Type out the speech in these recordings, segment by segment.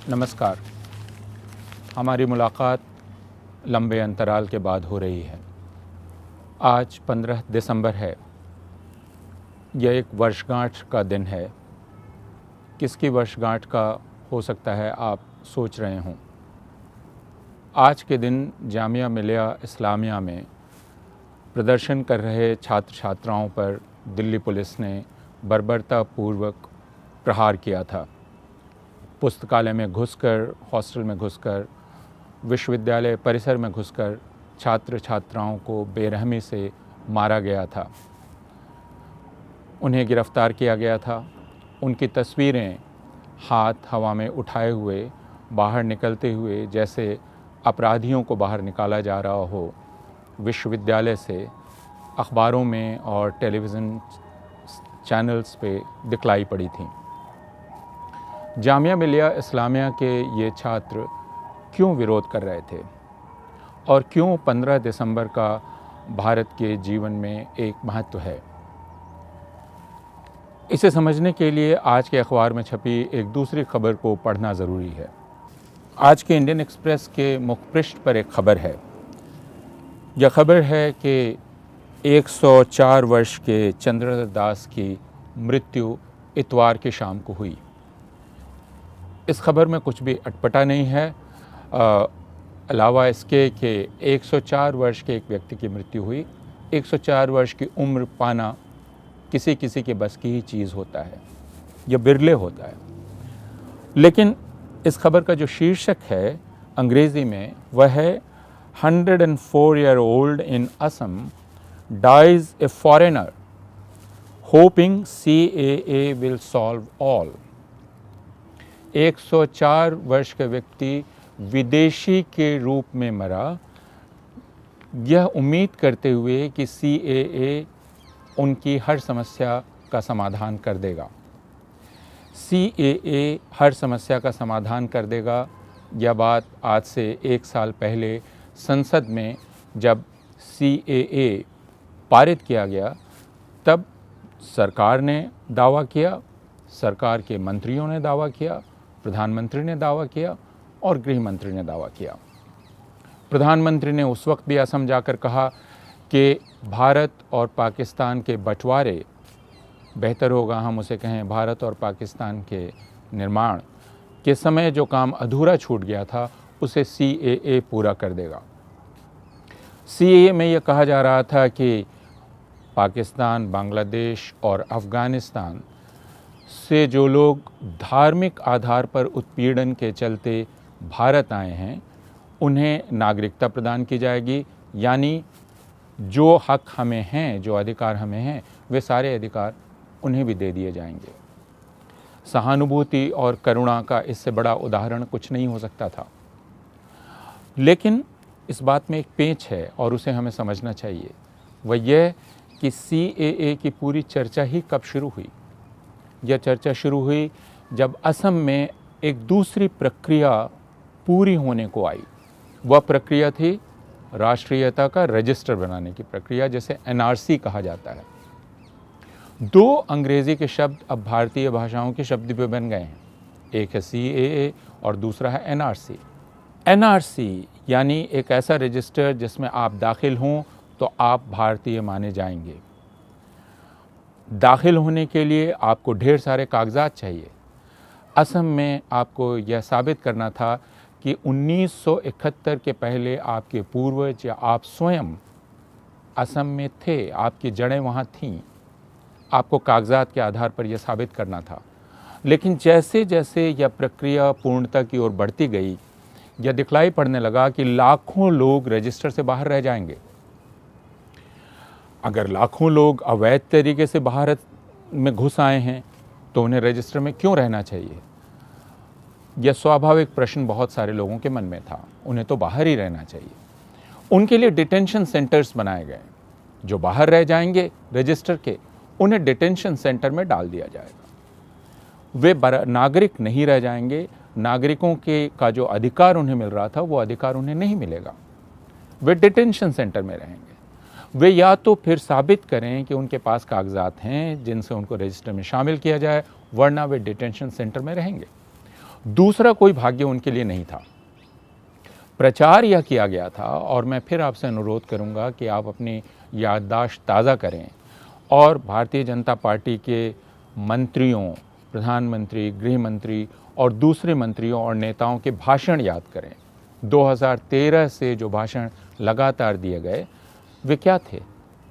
नमस्कार। हमारी मुलाकात लंबे अंतराल के बाद हो रही है। आज 15 दिसंबर है। यह एक वर्षगांठ का दिन है। किसकी वर्षगांठ का हो सकता है आप सोच रहे हों। आज के दिन जामिया मिलिया इस्लामिया में प्रदर्शन कर रहे छात्र छात्राओं पर दिल्ली पुलिस ने बर्बरतापूर्वक प्रहार किया था। पुस्तकालय में घुसकर, हॉस्टल में घुसकर, विश्वविद्यालय परिसर में घुसकर छात्र छात्राओं को बेरहमी से मारा गया था। उन्हें गिरफ्तार किया गया था। उनकी तस्वीरें हाथ हवा में उठाए हुए बाहर निकलते हुए, जैसे अपराधियों को बाहर निकाला जा रहा हो, विश्वविद्यालय से अखबारों में और टेलीविज़न चैनल्स पे दिखलाई पड़ी थी। जामिया मिलिया इस्लामिया के ये छात्र क्यों विरोध कर रहे थे और क्यों 15 दिसंबर का भारत के जीवन में एक महत्व है, इसे समझने के लिए आज के अखबार में छपी एक दूसरी खबर को पढ़ना ज़रूरी है। आज के इंडियन एक्सप्रेस के मुखपृष्ठ पर एक खबर है। यह खबर है कि 104 वर्ष के चंद्रधर दास की मृत्यु इतवार की शाम को हुई। इस खबर में कुछ भी अटपटा नहीं है, अलावा इसके कि 104 वर्ष के एक व्यक्ति की मृत्यु हुई। 104 वर्ष की उम्र पाना किसी किसी के बस की ही चीज़ होता है, यह बिरले होता है। लेकिन इस खबर का जो शीर्षक है अंग्रेज़ी में, वह है 104-year-old in Assam dies a foreigner hoping CAA will solve all। 104 वर्ष का व्यक्ति विदेशी के रूप में मरा, यह उम्मीद करते हुए कि CAA उनकी हर समस्या का समाधान कर देगा। CAA हर समस्या का समाधान कर देगा, यह बात आज से 1 साल पहले संसद में जब CAA पारित किया गया, तब सरकार ने दावा किया, सरकार के मंत्रियों ने दावा किया, प्रधानमंत्री ने दावा किया और गृह मंत्री ने दावा किया। प्रधानमंत्री ने उस वक्त भी असम जाकर कहा कि भारत और पाकिस्तान के बंटवारे, बेहतर होगा हम उसे कहें भारत और पाकिस्तान के निर्माण के समय जो काम अधूरा छूट गया था, उसे CAA पूरा कर देगा। CAA में यह कहा जा रहा था कि पाकिस्तान, बांग्लादेश और अफ़गानिस्तान से जो लोग धार्मिक आधार पर उत्पीड़न के चलते भारत आए हैं, उन्हें नागरिकता प्रदान की जाएगी, यानी जो हक हमें हैं, जो अधिकार हमें हैं, वे सारे अधिकार उन्हें भी दे दिए जाएंगे। सहानुभूति और करुणा का इससे बड़ा उदाहरण कुछ नहीं हो सकता था। लेकिन इस बात में एक पेंच है और उसे हमें समझना चाहिए। वह यह कि CAA की पूरी चर्चा ही कब शुरू हुई। यह चर्चा शुरू हुई जब असम में एक दूसरी प्रक्रिया पूरी होने को आई। वह प्रक्रिया थी राष्ट्रीयता का रजिस्टर बनाने की प्रक्रिया, जिसे NRC कहा जाता है। 2 अंग्रेज़ी के शब्द अब भारतीय भाषाओं के शब्द भी बन गए हैं। एक है CAA और दूसरा है NRC। NRC यानी एक ऐसा रजिस्टर जिसमें आप दाखिल हों तो आप भारतीय माने जाएंगे। दाखिल होने के लिए आपको ढेर सारे कागजात चाहिए। असम में आपको यह साबित करना था कि 1971 के पहले आपके पूर्वज या आप स्वयं असम में थे, आपकी जड़ें वहाँ थीं। आपको कागजात के आधार पर यह साबित करना था। लेकिन जैसे जैसे यह प्रक्रिया पूर्णता की ओर बढ़ती गई, यह दिखलाई पड़ने लगा कि लाखों लोग रजिस्टर से बाहर रह जाएंगे। अगर लाखों लोग अवैध तरीके से भारत में घुस आए हैं, तो उन्हें रजिस्टर में क्यों रहना चाहिए? यह स्वाभाविक प्रश्न बहुत सारे लोगों के मन में था। उन्हें तो बाहर ही रहना चाहिए। उनके लिए डिटेंशन सेंटर्स बनाए गए। जो बाहर रह जाएंगे रजिस्टर के, उन्हें डिटेंशन सेंटर में डाल दिया जाएगा। वे नागरिक नहीं रह जाएंगे। नागरिकों के का जो अधिकार उन्हें मिल रहा था, वो अधिकार उन्हें नहीं मिलेगा। वे डिटेंशन सेंटर में रहेंगे। वे या तो फिर साबित करें कि उनके पास कागजात हैं जिनसे उनको रजिस्टर में शामिल किया जाए, वरना वे डिटेंशन सेंटर में रहेंगे। दूसरा कोई भाग्य उनके लिए नहीं था। प्रचार यह किया गया था, और मैं फिर आपसे अनुरोध करूंगा कि आप अपनी याददाश्त ताज़ा करें और भारतीय जनता पार्टी के मंत्रियों, प्रधानमंत्री, गृह मंत्री और दूसरे मंत्रियों और नेताओं के भाषण याद करें। 2013 से जो भाषण लगातार दिए गए, वे क्या थे?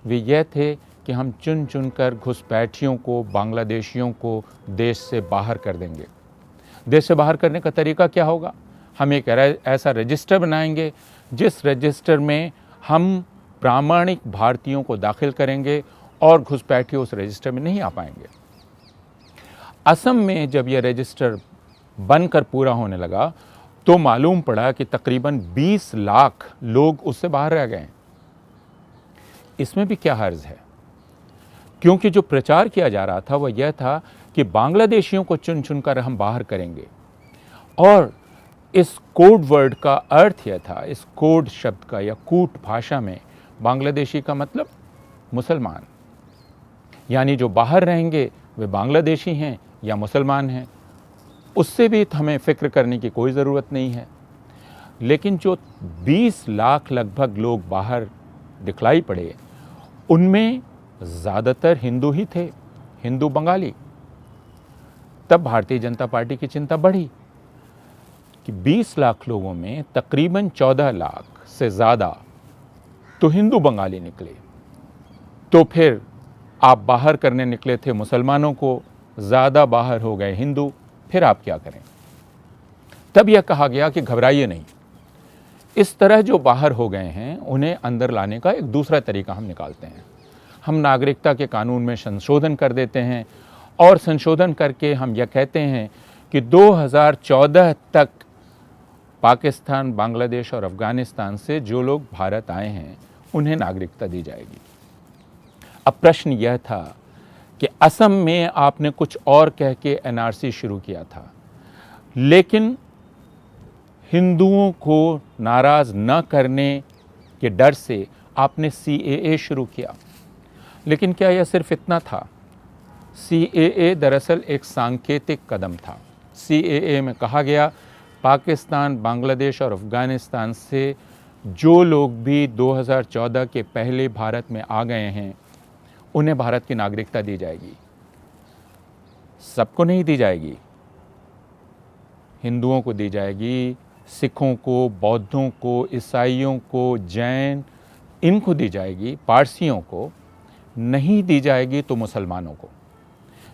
वे यह थे कि हम चुन चुन कर घुसपैठियों को, बांग्लादेशियों को देश से बाहर कर देंगे। देश से बाहर करने का तरीका क्या होगा? हम एक ऐसा रजिस्टर बनाएंगे जिस रजिस्टर में हम प्रामाणिक भारतीयों को दाखिल करेंगे और घुसपैठिए उस रजिस्टर में नहीं आ पाएंगे। असम में जब यह रजिस्टर बनकर पूरा होने लगा तो मालूम पड़ा कि तकरीबन 20 लाख लोग उससे बाहर रह गए। इसमें भी क्या हर्ज है? क्योंकि जो प्रचार किया जा रहा था वह यह था कि बांग्लादेशियों को चुन चुनकर हम बाहर करेंगे, और इस कोड वर्ड का अर्थ यह था, इस कोड शब्द का या कूट भाषा में बांग्लादेशी का मतलब मुसलमान, यानी जो बाहर रहेंगे वे बांग्लादेशी हैं या मुसलमान हैं। उससे भी हमें फिक्र करने की कोई ज़रूरत नहीं है। लेकिन जो 20 लाख लगभग लोग बाहर दिखलाई पड़े, उनमें ज़्यादातर हिंदू ही थे, हिंदू बंगाली। तब भारतीय जनता पार्टी की चिंता बढ़ी कि 20 लाख लोगों में तकरीबन 14 लाख से ज़्यादा तो हिंदू बंगाली निकले। तो फिर आप बाहर करने निकले थे मुसलमानों को, ज़्यादा बाहर हो गए हिंदू, फिर आप क्या करें? तब यह कहा गया कि घबराइए नहीं, इस तरह जो बाहर हो गए हैं उन्हें अंदर लाने का एक दूसरा तरीका हम निकालते हैं। हम नागरिकता के कानून में संशोधन कर देते हैं, और संशोधन करके हम यह कहते हैं कि 2014 तक पाकिस्तान, बांग्लादेश और अफगानिस्तान से जो लोग भारत आए हैं उन्हें नागरिकता दी जाएगी। अब प्रश्न यह था कि असम में आपने कुछ और कह के एनआरसी शुरू किया था, लेकिन हिंदुओं को नाराज़ न करने के डर से आपने सीएए शुरू किया। लेकिन क्या यह सिर्फ इतना था? सीएए दरअसल एक सांकेतिक कदम था। सीएए में कहा गया पाकिस्तान, बांग्लादेश और अफगानिस्तान से जो लोग भी 2014 के पहले भारत में आ गए हैं उन्हें भारत की नागरिकता दी जाएगी। सबको नहीं दी जाएगी, हिंदुओं को दी जाएगी, सिखों को, बौद्धों को, ईसाइयों को, जैन, इनको दी जाएगी, पारसियों को नहीं दी जाएगी तो मुसलमानों को।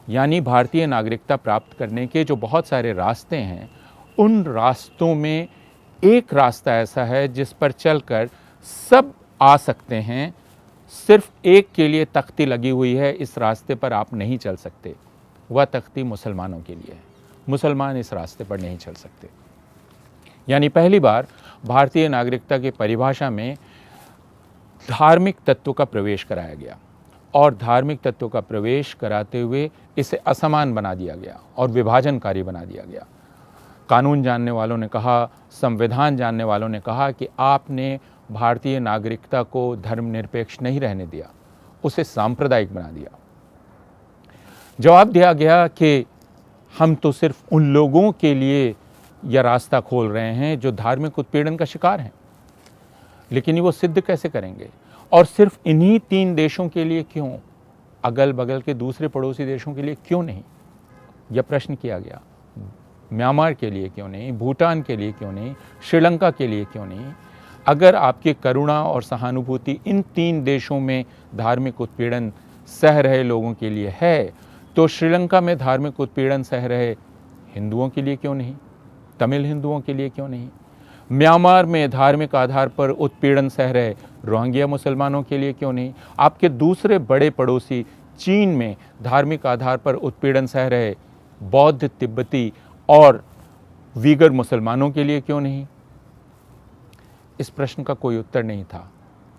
यानी भारतीय नागरिकता प्राप्त करने के जो बहुत सारे रास्ते हैं, उन रास्तों में एक रास्ता ऐसा है जिस पर चलकर सब आ सकते हैं। सिर्फ एक के लिए तख्ती लगी हुई है, इस रास्ते पर आप नहीं चल सकते। वह तख्ती मुसलमानों के लिए है, मुसलमान इस रास्ते पर नहीं चल सकते। यानी पहली बार भारतीय नागरिकता की परिभाषा में धार्मिक तत्व का प्रवेश कराया गया, और धार्मिक तत्व का प्रवेश कराते हुए इसे असमान बना दिया गया और विभाजनकारी बना दिया गया। कानून जानने वालों ने कहा, संविधान जानने वालों ने कहा कि आपने भारतीय नागरिकता को धर्मनिरपेक्ष नहीं रहने दिया, उसे सांप्रदायिक बना दिया। जवाब दिया गया कि हम तो सिर्फ उन लोगों के लिए यह रास्ता खोल रहे हैं जो धार्मिक उत्पीड़न का शिकार हैं। लेकिन वो सिद्ध कैसे करेंगे? और सिर्फ इन्हीं 3 देशों के लिए क्यों? अगल बगल के दूसरे पड़ोसी देशों के लिए क्यों नहीं? यह प्रश्न किया गया। म्यांमार के लिए क्यों नहीं? भूटान के लिए क्यों नहीं? श्रीलंका के लिए क्यों नहीं? अगर आपकी करुणा और सहानुभूति इन 3 देशों में धार्मिक उत्पीड़न सह रहे लोगों के लिए है, तो श्रीलंका में धार्मिक उत्पीड़न सह रहे हिंदुओं के लिए क्यों नहीं? तमिल हिंदुओं के लिए क्यों नहीं? म्यांमार में धार्मिक आधार पर उत्पीड़न सह रहे रोहिंग्या मुसलमानों के लिए क्यों नहीं? आपके दूसरे बड़े पड़ोसी चीन में धार्मिक आधार पर उत्पीड़न सह रहे बौद्ध, तिब्बती और वीगर मुसलमानों के लिए क्यों नहीं? इस प्रश्न का कोई उत्तर नहीं था,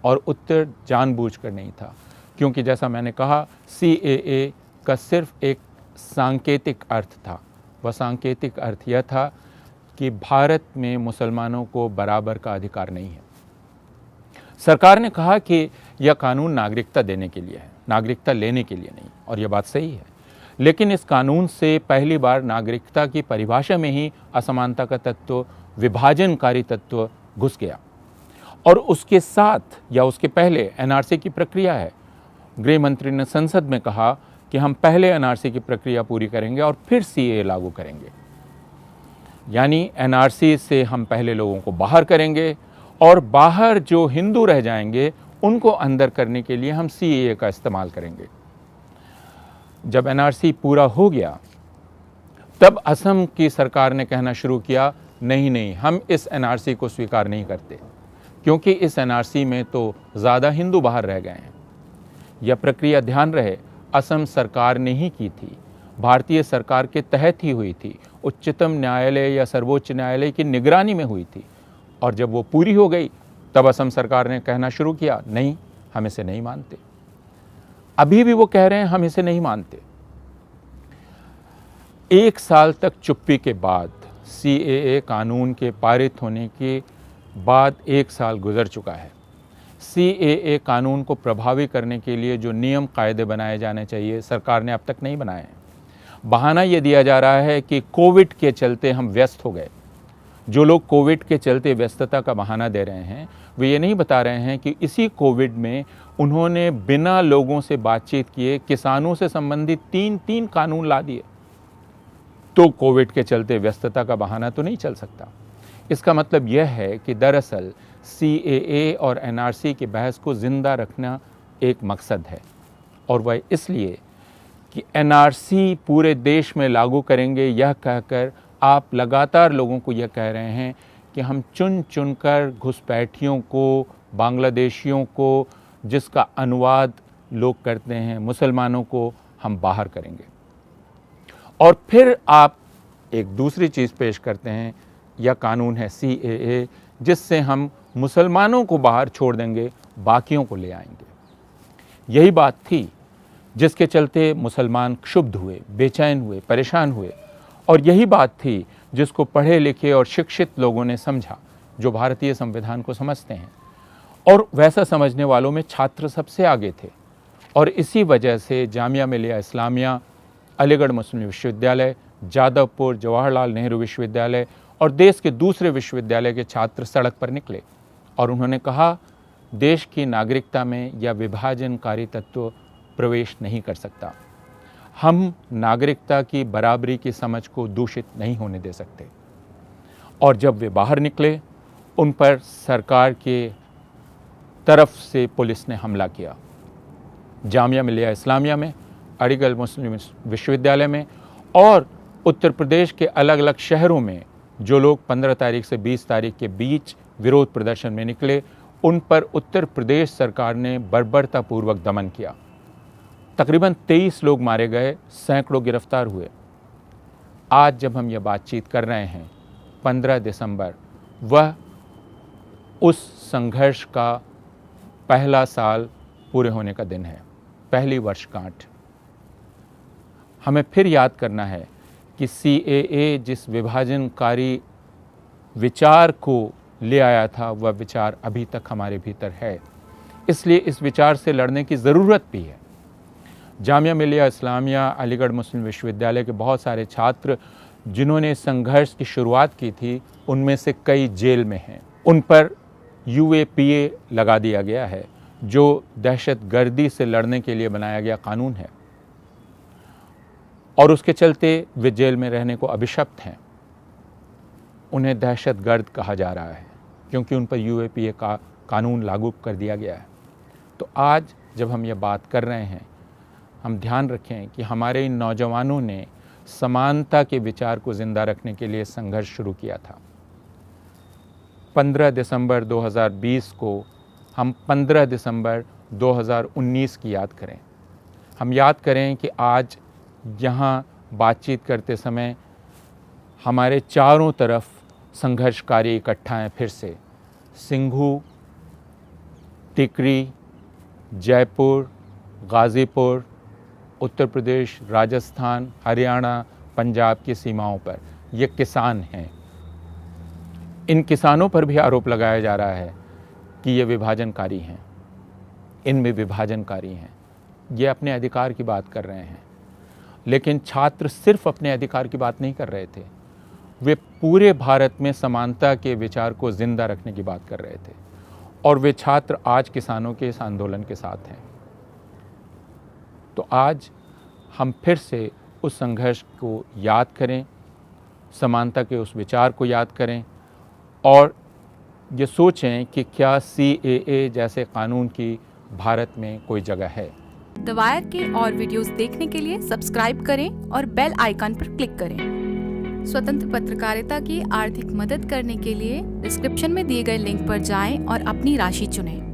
और उत्तर जानबूझकर नहीं था, क्योंकि जैसा मैंने कहा, सीएए का सिर्फ एक सांकेतिक अर्थ था। वह सांकेतिक अर्थ यह था कि भारत में मुसलमानों को बराबर का अधिकार नहीं है। सरकार ने कहा कि यह कानून नागरिकता देने के लिए है, नागरिकता लेने के लिए नहीं, और यह बात सही है। लेकिन इस कानून से पहली बार नागरिकता की परिभाषा में ही असमानता का तत्व, विभाजनकारी तत्व घुस गया। और उसके साथ या उसके पहले एनआरसी की प्रक्रिया है। गृह मंत्री ने संसद में कहा कि हम पहले एनआरसी की प्रक्रिया पूरी करेंगे और फिर सीएए लागू करेंगे। यानी एनआरसी से हम पहले लोगों को बाहर करेंगे और बाहर जो हिंदू रह जाएंगे उनको अंदर करने के लिए हम सीएए का इस्तेमाल करेंगे। जब एनआरसी पूरा हो गया तब असम की सरकार ने कहना शुरू किया, नहीं, हम इस एनआरसी को स्वीकार नहीं करते, क्योंकि इस एनआरसी में तो ज़्यादा हिंदू बाहर रह गए हैं। यह प्रक्रिया, ध्यान रहे, असम सरकार ने ही की थी, भारतीय सरकार के तहत ही हुई थी, उच्चतम न्यायालय या सर्वोच्च न्यायालय की निगरानी में हुई थी। और जब वो पूरी हो गई तब असम सरकार ने कहना शुरू किया, नहीं, हम इसे नहीं मानते। अभी भी वो कह रहे हैं हम इसे नहीं मानते। 1 साल तक चुप्पी के बाद, सीएए कानून के पारित होने के बाद 1 साल गुजर चुका है। सीएए कानून को प्रभावी करने के लिए जो नियम कायदे बनाए जाने चाहिए, सरकार ने अब तक नहीं बनाए हैं। बहाना ये दिया जा रहा है कि कोविड के चलते हम व्यस्त हो गए। जो लोग कोविड के चलते व्यस्तता का बहाना दे रहे हैं, वे ये नहीं बता रहे हैं कि इसी कोविड में उन्होंने बिना लोगों से बातचीत किए किसानों से संबंधित 3 कानून ला दिए। तो कोविड के चलते व्यस्तता का बहाना तो नहीं चल सकता। इसका मतलब यह है कि दरअसल सीएए और एनआरसी की बहस को जिंदा रखना एक मकसद है, और वह इसलिए कि एनआरसी पूरे देश में लागू करेंगे यह कहकर आप लगातार लोगों को यह कह रहे हैं कि हम चुन चुनकर घुसपैठियों को, बांग्लादेशियों को, जिसका अनुवाद लोग करते हैं मुसलमानों को, हम बाहर करेंगे। और फिर आप एक दूसरी चीज़ पेश करते हैं, यह कानून है सीएए, जिससे हम मुसलमानों को बाहर छोड़ देंगे, बाकियों को ले आएंगे। यही बात थी जिसके चलते मुसलमान क्षुब्ध हुए, बेचैन हुए, परेशान हुए। और यही बात थी जिसको पढ़े लिखे और शिक्षित लोगों ने समझा, जो भारतीय संविधान को समझते हैं। और वैसा समझने वालों में छात्र सबसे आगे थे। और इसी वजह से जामिया मिलिया इस्लामिया, अलीगढ़ मुस्लिम विश्वविद्यालय, जादवपुर जवाहरलाल नेहरू विश्वविद्यालय और देश के दूसरे विश्वविद्यालय के छात्र सड़क पर निकले और उन्होंने कहा, देश की नागरिकता में यह विभाजनकारी तत्व प्रवेश नहीं कर सकता। हम नागरिकता की बराबरी की समझ को दूषित नहीं होने दे सकते। और जब वे बाहर निकले, उन पर सरकार के तरफ से पुलिस ने हमला किया। जामिया मिलिया इस्लामिया में, अलीगढ़ मुस्लिम विश्वविद्यालय में और उत्तर प्रदेश के अलग अलग शहरों में जो लोग 15 तारीख से 20 तारीख के बीच विरोध प्रदर्शन में निकले, उन पर उत्तर प्रदेश सरकार ने बर्बरतापूर्वक दमन किया। तकरीबन 23 लोग मारे गए, सैकड़ों गिरफ्तार हुए। आज जब हम यह बातचीत कर रहे हैं, 15 दिसंबर, वह उस संघर्ष का पहला साल पूरे होने का दिन है, पहली वर्षगांठ। हमें फिर याद करना है कि सीएए जिस विभाजनकारी विचार को ले आया था, वह विचार अभी तक हमारे भीतर है। इसलिए इस विचार से लड़ने की ज़रूरत भी है। जामिया मिलिया इस्लामिया, अलीगढ़ मुस्लिम विश्वविद्यालय के बहुत सारे छात्र जिन्होंने संघर्ष की शुरुआत की थी, उनमें से कई जेल में हैं। उन पर यूएपीए लगा दिया गया है, जो दहशतगर्दी से लड़ने के लिए बनाया गया कानून है, और उसके चलते वे जेल में रहने को अभिशप्त हैं। उन्हें दहशतगर्द कहा जा रहा है क्योंकि उन पर यूएपीए का कानून लागू कर दिया गया है। तो आज जब हम ये बात कर रहे हैं, हम ध्यान रखें कि हमारे इन नौजवानों ने समानता के विचार को जिंदा रखने के लिए संघर्ष शुरू किया था। 15 दिसंबर 2020 को हम 15 दिसंबर 2019 की याद करें। हम याद करें कि आज यहाँ बातचीत करते समय हमारे चारों तरफ संघर्षकारी इकट्ठा हैं। फिर से सिंघू, टिकरी, जयपुर, गाज़ीपुर, उत्तर प्रदेश, राजस्थान, हरियाणा, पंजाब की सीमाओं पर ये किसान हैं। इन किसानों पर भी आरोप लगाया जा रहा है कि ये विभाजनकारी हैं, इनमें विभाजनकारी हैं। ये अपने अधिकार की बात कर रहे हैं। लेकिन छात्र सिर्फ अपने अधिकार की बात नहीं कर रहे थे, वे पूरे भारत में समानता के विचार को जिंदा रखने की बात कर रहे थे। और वे छात्र आज किसानों के इस आंदोलन के साथ हैं। तो आज हम फिर से उस संघर्ष को याद करें, समानता के उस विचार को याद करें और ये सोचें कि क्या CAA जैसे कानून की भारत में कोई जगह है। द वायर के और वीडियोस देखने के लिए सब्सक्राइब करें और बेल आइकन पर क्लिक करें। स्वतंत्र पत्रकारिता की आर्थिक मदद करने के लिए डिस्क्रिप्शन में दिए गए लिंक पर जाएं और अपनी राशि चुनें।